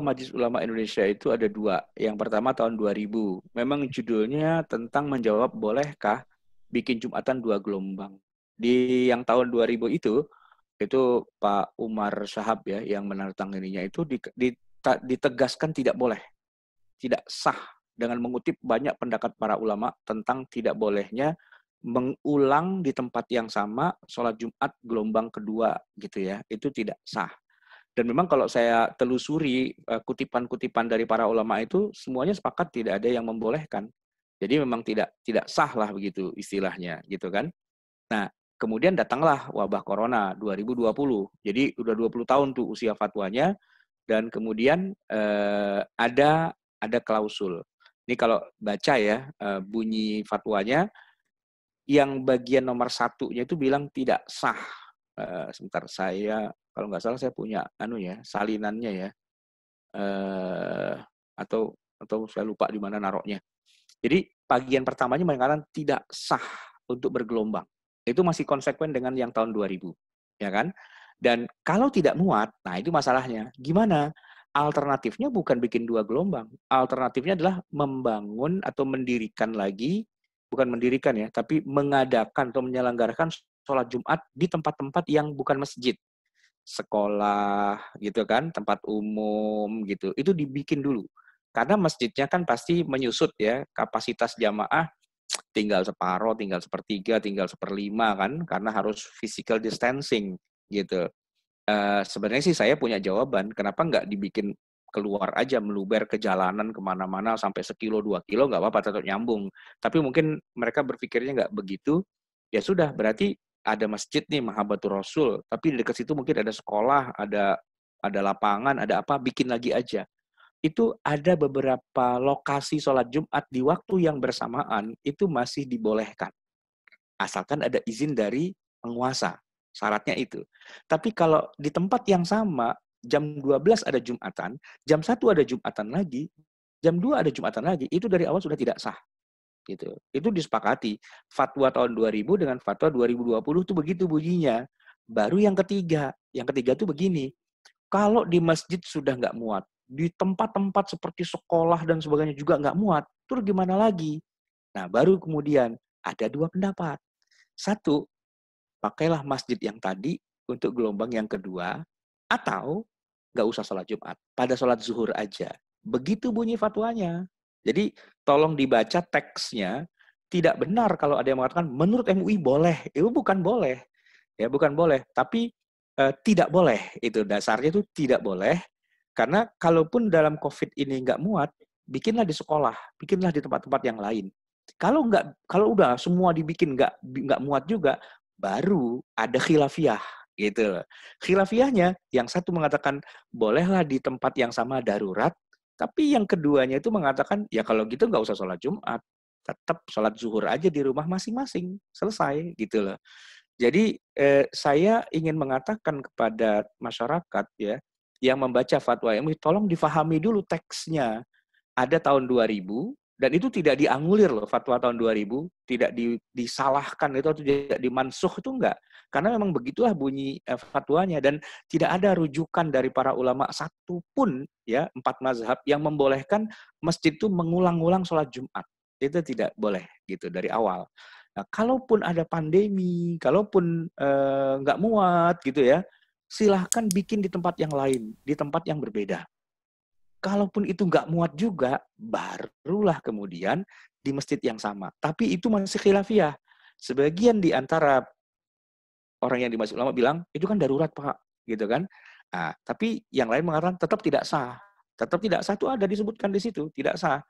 Majelis Ulama Indonesia itu ada dua. Yang pertama tahun 2000. Memang judulnya tentang menjawab bolehkah bikin Jumatan 2 gelombang. Di yang tahun 2000 itu Pak Umar Syahab ya yang menandatanganinya itu ditegaskan tidak boleh, tidak sah dengan mengutip banyak pendapat para ulama tentang tidak bolehnya mengulang di tempat yang sama sholat Jumat gelombang kedua gitu ya. Itu tidak sah. Dan memang kalau saya telusuri kutipan-kutipan dari para ulama itu semuanya sepakat tidak ada yang membolehkan. Jadi memang tidak sah lah begitu istilahnya gitu kan. Nah, kemudian datanglah wabah corona 2020. Jadi udah 20 tahun tuh usia fatwanya dan kemudian ada klausul. Ini kalau baca ya bunyi fatwanya yang bagian nomor satunya itu bilang tidak sah. Sebentar saya kalau nggak salah saya punya salinannya ya. Atau saya lupa di mana naroknya. Jadi bagian pertamanya mengatakan tidak sah untuk bergelombang. Itu masih konsekuen dengan yang tahun 2000, ya kan? Dan kalau tidak muat, nah itu masalahnya. Gimana? Alternatifnya bukan bikin 2 gelombang. Alternatifnya adalah membangun atau mendirikan lagi, bukan mendirikan ya, tapi mengadakan atau menyelenggarakan sholat Jumat di tempat-tempat yang bukan masjid. Sekolah gitu kan, tempat umum gitu. Itu dibikin dulu. Karena masjidnya kan pasti menyusut ya, kapasitas jamaah tinggal separuh, tinggal sepertiga, tinggal seperlima kan, karena harus physical distancing gitu. Sebenarnya sih saya punya jawaban, kenapa nggak dibikin keluar aja, meluber ke jalanan kemana-mana sampai 1 kilo 2 kilo nggak apa-apa, tetap nyambung. Tapi mungkin mereka berpikirnya nggak begitu, ya sudah berarti ada masjid nih Mahabbatur Rasul, tapi di dekat situ mungkin ada sekolah, ada lapangan, ada apa, bikin lagi aja. Itu ada beberapa lokasi sholat Jumat di waktu yang bersamaan itu masih dibolehkan. Asalkan ada izin dari penguasa. Syaratnya itu. Tapi kalau di tempat yang sama, jam 12 ada Jumatan, jam 1 ada Jumatan lagi, jam 2 ada Jumatan lagi, itu dari awal sudah tidak sah. Gitu. Itu disepakati. Fatwa tahun 2000 dengan fatwa 2020 itu begitu bunyinya. Baru yang ketiga itu begini. Kalau di masjid sudah nggak muat, di tempat-tempat seperti sekolah dan sebagainya juga nggak muat, terus gimana lagi? Nah, baru kemudian ada 2 pendapat. Satu, pakailah masjid yang tadi untuk gelombang yang kedua, atau nggak usah sholat Jumat, pada sholat zuhur aja. Begitu bunyi fatwanya. Jadi tolong dibaca teksnya. Tidak benar kalau ada yang mengatakan menurut MUI boleh. Itu bukan boleh. Ya, bukan boleh. Tapi tidak boleh. Itu dasarnya itu tidak boleh. Karena kalaupun dalam COVID ini nggak muat, bikinlah di sekolah, bikinlah di tempat-tempat yang lain. Kalau udah semua dibikin nggak muat juga, baru ada khilafiyah gitu. Khilafiyahnya yang satu mengatakan bolehlah di tempat yang sama darurat, tapi yang keduanya itu mengatakan ya kalau gitu nggak usah sholat Jumat, tetap sholat zuhur aja di rumah masing-masing, selesai gitu loh. Jadi saya ingin mengatakan kepada masyarakat ya yang membaca fatwa MUI, tolong difahami dulu teksnya. Ada tahun 2000 dan itu tidak dianulir loh fatwa tahun 2000, tidak disalahkan itu atau tidak dimansuh itu enggak. Karena memang begitulah bunyi fatwanya dan tidak ada rujukan dari para ulama satupun ya 4 mazhab yang membolehkan masjid itu mengulang-ulang sholat Jumat. Itu tidak boleh gitu dari awal. Nah, kalaupun ada pandemi, kalaupun nggak muat gitu ya, silahkan bikin di tempat yang lain, di tempat yang berbeda. Kalaupun itu nggak muat juga, barulah kemudian di masjid yang sama. Tapi itu masih khilafiyah. Sebagian di antara orang yang di Masjid Ulama bilang, itu kan darurat Pak, gitu kan. Nah, tapi yang lain mengatakan tetap tidak sah. Tetap tidak sah itu ada disebutkan di situ, tidak sah.